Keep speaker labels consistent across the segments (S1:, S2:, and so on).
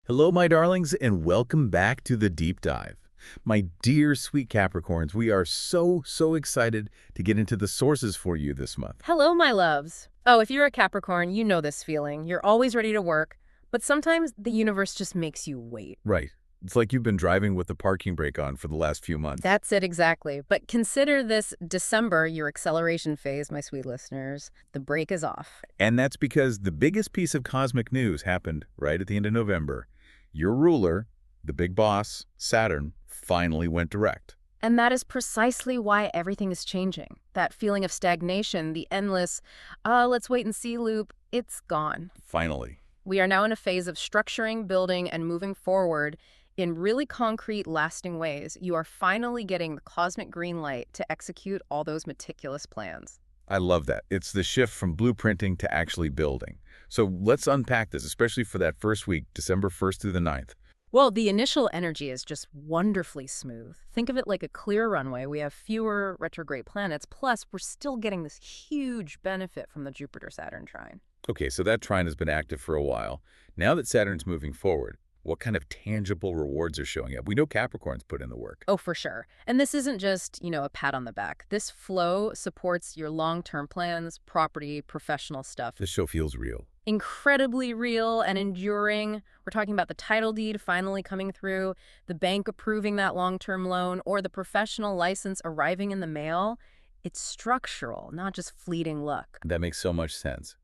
S1: Hello, my darlings, and welcome back to the Deep Dive. My dear sweet Capricorns, we are so excited to get into the sources for you this month.
S2: Hello, my loves. Oh, if you're a Capricorn, you know this feeling. You're always ready to work, but sometimes the universe just makes you wait.
S1: Right. It's like you've been driving with the parking brake on for the last few months.
S2: That's it exactly. But consider this December your acceleration phase, my sweet listeners. The brake is off.
S1: And that's because the biggest piece of cosmic news happened right at the end of November. Your ruler, the big boss, Saturn, finally went direct.
S2: And that is precisely why everything is changing. That feeling of stagnation, the endless, let's wait and see loop, it's gone.
S1: Finally.
S2: We are now in a phase of structuring, building, and moving forward in really concrete, lasting ways. You are finally getting the cosmic green light to execute all those meticulous plans.
S1: I love that. It's the shift from blueprinting to actually building. So let's unpack this, especially for that first week, December 1st through the 9th.
S2: Well, the initial energy is just wonderfully smooth. Think of it like a clear runway. We have fewer retrograde planets, plus we're still getting this huge benefit from the Jupiter-Saturn trine.
S1: Okay, so that trine has been active for a while. Now that Saturn's moving forward, what kind of tangible rewards are showing up? We know Capricorn's put in the work.
S2: Oh, for sure. And this isn't just, a pat on the back. This flow supports your long-term plans, property, professional stuff.
S1: This show feels real.
S2: Incredibly real and enduring. We're talking about the title deed finally coming through, the bank approving that long-term loan, or the professional license arriving in the mail. It's structural, not just fleeting luck.
S1: That makes so much sense.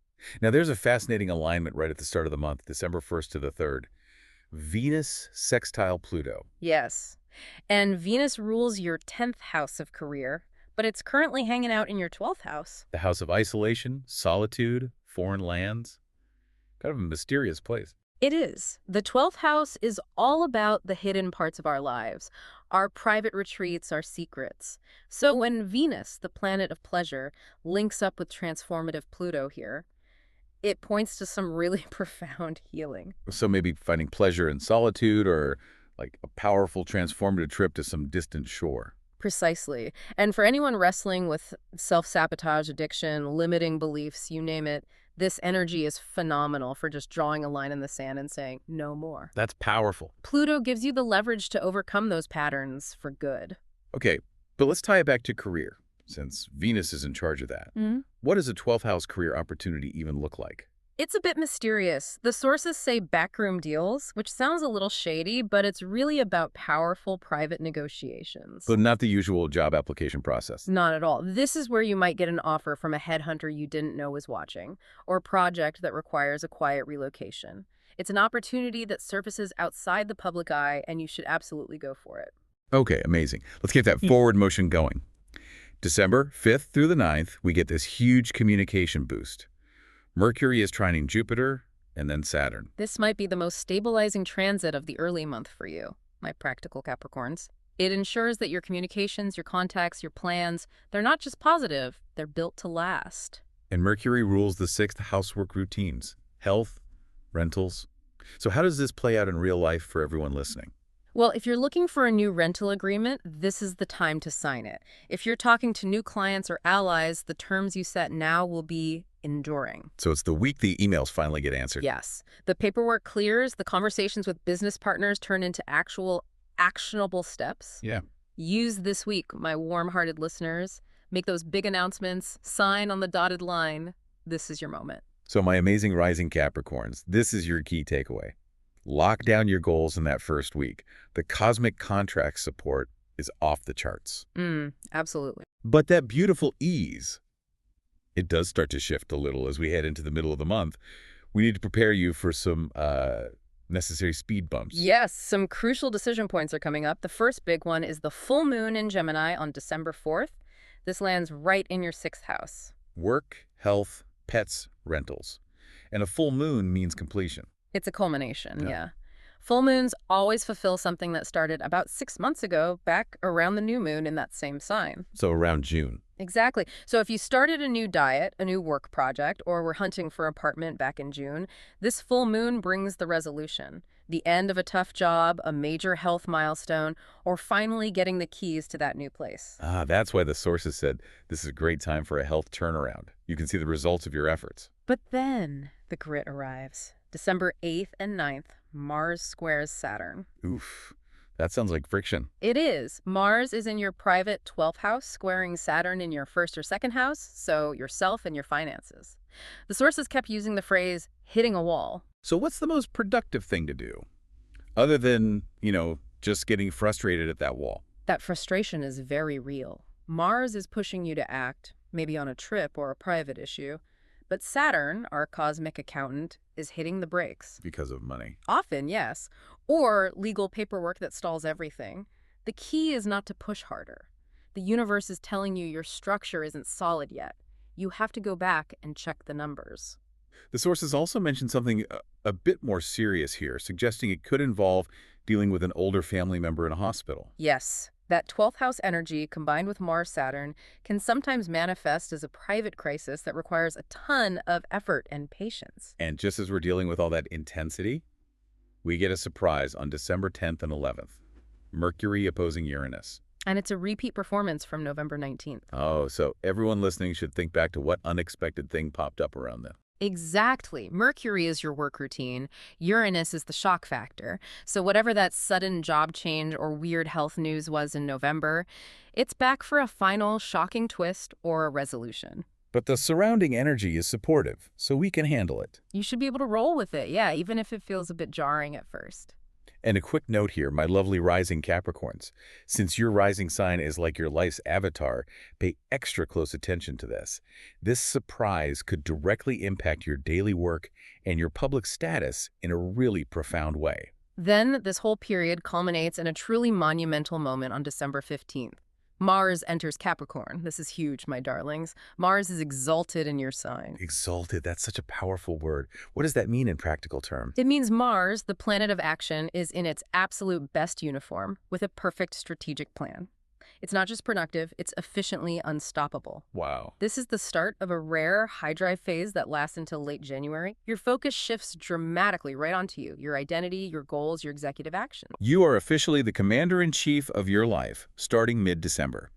S1: Now, there's a fascinating alignment right at the start of the month, December 1st to the 3rd. Venus sextile Pluto.
S2: Yes. And Venus rules your 10th house of career, but it's currently hanging out in your 12th house.
S1: The house of isolation, solitude, foreign lands. Kind of a mysterious place.
S2: It is. The 12th house is all about the hidden parts of our lives, our private retreats, our secrets. So when Venus, the planet of pleasure, links up with transformative Pluto here, it points to some really profound healing.
S1: So maybe finding pleasure in solitude or like a powerful transformative trip to some distant shore.
S2: Precisely. And for anyone wrestling with self-sabotage, addiction, limiting beliefs, you name it, this energy is phenomenal for just drawing a line in the sand and saying, no more.
S1: That's powerful.
S2: Pluto gives you the leverage to overcome those patterns for good.
S1: Okay, but let's tie it back to career, since Venus is in charge of that. What does a 12th house career opportunity even look like?
S2: It's a bit mysterious. The sources say backroom deals, which sounds a little shady, but it's really about powerful private negotiations.
S1: But not the usual job application process.
S2: Not at all. This is where you might get an offer from a headhunter you didn't know was watching, or a project that requires a quiet relocation. It's an opportunity that surfaces outside the public eye, and you should absolutely go for it.
S1: Okay, amazing. Let's get that forward motion going. December 5th through the 9th, we get this huge communication boost. Mercury is trining Jupiter, and then Saturn.
S2: This might be the most stabilizing transit of the early month for you, my practical Capricorns. It ensures that your communications, your contacts, your plans, they're not just positive, they're built to last.
S1: And Mercury rules the 6th housework routines, health, rentals. So how does this play out in real life for everyone listening?
S2: Well, if you're looking for a new rental agreement, this is the time to sign it. If you're talking to new clients or allies, the terms you set now will be enduring.
S1: So it's the week the emails finally get answered.
S2: Yes. The paperwork clears, the conversations with business partners turn into actual actionable steps.
S1: Yeah.
S2: Use this week, my warm-hearted listeners. Make those big announcements, sign on the dotted line. This is your moment.
S1: So my amazing rising Capricorns, this is your key takeaway. Lock down your goals in that first week. The cosmic contract support is off the charts.
S2: Absolutely.
S1: But that beautiful ease, it does start to shift a little as we head into the middle of the month. We need to prepare you for some necessary speed bumps.
S2: Yes, some crucial decision points are coming up. The first big one is the full moon in Gemini on December 4th. This lands right in your 6th house.
S1: Work, health, pets, rentals. And a full moon means completion.
S2: It's a culmination, yeah. Full moons always fulfill something that started about 6 months ago, back around the new moon in that same sign.
S1: So around June.
S2: Exactly. So if you started a new diet, a new work project, or were hunting for an apartment back in June, this full moon brings the resolution. The end of a tough job, a major health milestone, or finally getting the keys to that new place.
S1: That's why the sources said this is a great time for a health turnaround. You can see the results of your efforts.
S2: But then the grit arrives. December 8th and 9th, Mars squares Saturn.
S1: Oof, that sounds like friction.
S2: It is. Mars is in your private 12th house, squaring Saturn in your first or second house, so yourself and your finances. The sources kept using the phrase hitting a wall.
S1: So what's the most productive thing to do? Other than, just getting frustrated at that wall.
S2: That frustration is very real. Mars is pushing you to act, maybe on a trip or a private issue. But Saturn, our cosmic accountant, is hitting the brakes.
S1: Because of money.
S2: Often, yes. Or legal paperwork that stalls everything. The key is not to push harder. The universe is telling you your structure isn't solid yet. You have to go back and check the numbers.
S1: The sources also mention something a bit more serious here, suggesting it could involve dealing with an older family member in a hospital.
S2: Yes, that 12th house energy combined with Mars-Saturn can sometimes manifest as a private crisis that requires a ton of effort and patience.
S1: And just as we're dealing with all that intensity, we get a surprise on December 10th and 11th. Mercury opposing Uranus.
S2: And it's a repeat performance from November 19th.
S1: Oh, so everyone listening should think back to what unexpected thing popped up around them.
S2: Exactly. Mercury is your work routine. Uranus is the shock factor. So whatever that sudden job change or weird health news was in November, it's back for a final shocking twist or a resolution.
S1: But the surrounding energy is supportive, so we can handle it.
S2: You should be able to roll with it, yeah, even if it feels a bit jarring at first.
S1: And a quick note here, my lovely rising Capricorns. Since your rising sign is like your life's avatar, pay extra close attention to this. This surprise could directly impact your daily work and your public status in a really profound way.
S2: Then this whole period culminates in a truly monumental moment on December 15th. Mars enters Capricorn. This is huge, my darlings. Mars is exalted in your sign.
S1: Exalted, that's such a powerful word. What does that mean in practical terms?
S2: It means Mars, the planet of action, is in its absolute best uniform with a perfect strategic plan. It's not just productive, it's efficiently unstoppable.
S1: Wow.
S2: This is the start of a rare high drive phase that lasts until late January. Your focus shifts dramatically right onto you, your identity, your goals, your executive action.
S1: You are officially the commander-in-chief of your life, starting mid-December.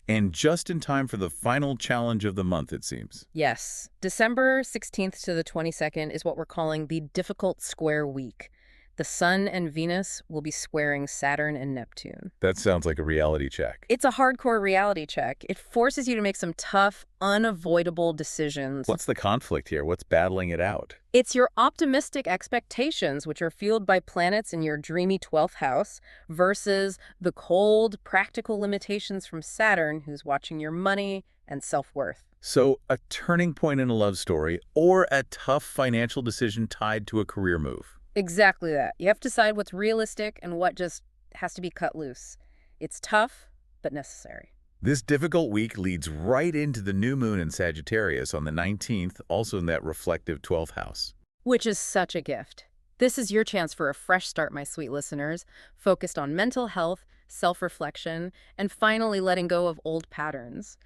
S1: And just in time for the final challenge of the month, it seems.
S2: Yes. December 16th to the 22nd is what we're calling the difficult square week. The Sun and Venus will be squaring Saturn and Neptune.
S1: That sounds like a reality check.
S2: It's a hardcore reality check. It forces you to make some tough, unavoidable decisions.
S1: What's the conflict here? What's battling it out?
S2: It's your optimistic expectations, which are fueled by planets in your dreamy 12th house, versus the cold, practical limitations from Saturn, who's watching your money and self-worth.
S1: So, a turning point in a love story or a tough financial decision tied to a career move.
S2: Exactly that. You have to decide what's realistic and what just has to be cut loose. It's tough, but necessary.
S1: This difficult week leads right into the new moon in Sagittarius on the 19th, also in that reflective 12th house.
S2: Which is such a gift. This is your chance for a fresh start, my sweet listeners, focused on mental health, self-reflection, and finally letting go of old patterns.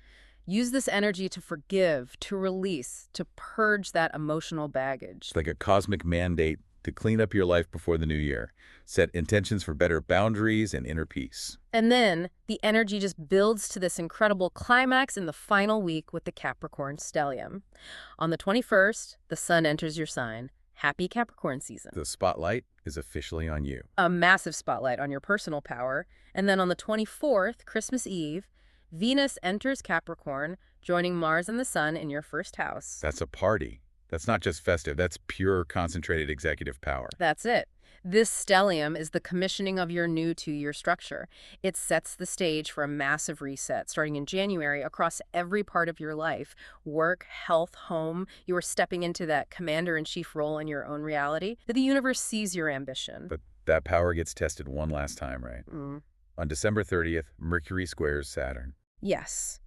S2: Use this energy to forgive, to release, to purge that emotional baggage.
S1: It's like a cosmic mandate to clean up your life before the new year. Set intentions for better boundaries and inner peace.
S2: And then the energy just builds to this incredible climax in the final week with the Capricorn stellium. On the 21st, the sun enters your sign. Happy Capricorn season.
S1: The spotlight is officially on you.
S2: A massive spotlight on your personal power. And then on the 24th, Christmas Eve, Venus enters Capricorn, joining Mars and the sun in your first house.
S1: That's a party. That's not just festive, that's pure concentrated executive power.
S2: That's it. This stellium is the commissioning of your new 2-year structure. It sets the stage for a massive reset starting in January across every part of your life. Work, health, home. You are stepping into that commander-in-chief role in your own reality, that the universe sees your ambition.
S1: But that power gets tested one last time, right? On December 30th, Mercury squares Saturn.
S2: Yes.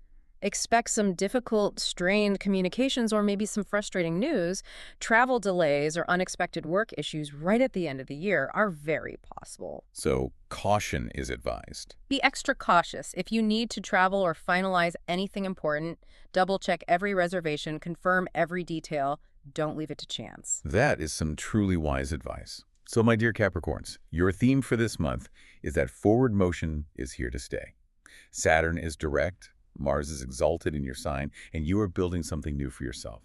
S2: Expect some difficult, strained communications or maybe some frustrating news. Travel delays or unexpected work issues right at the end of the year are very possible.
S1: So caution is advised.
S2: Be extra cautious. If you need to travel or finalize anything important, double-check every reservation, confirm every detail. Don't leave it to chance.
S1: That is some truly wise advice. So my dear Capricorns, your theme for this month is that forward motion is here to stay. Saturn is direct. Mars is exalted in your sign, and you are building something new for yourself.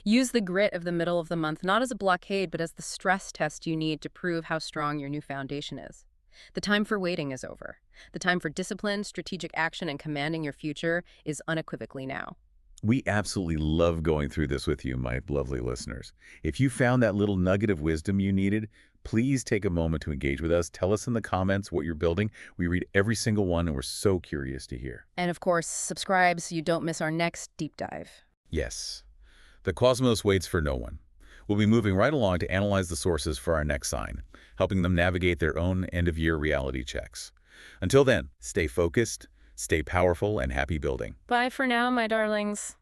S2: Use the grit of the middle of the month not as a blockade, but as the stress test you need to prove how strong your new foundation is. The time for waiting is over. The time for discipline, strategic action, and commanding your future is unequivocally now.
S1: We absolutely love going through this with you, my lovely listeners. If you found that little nugget of wisdom you needed, please take a moment to engage with us. Tell us in the comments what you're building. We read every single one, and we're so curious to hear.
S2: And of course, subscribe so you don't miss our next deep dive.
S1: Yes, the cosmos waits for no one. We'll be moving right along to analyze the sources for our next sign, helping them navigate their own end-of-year reality checks. Until then, stay focused, stay powerful, and happy building.
S2: Bye for now, my darlings.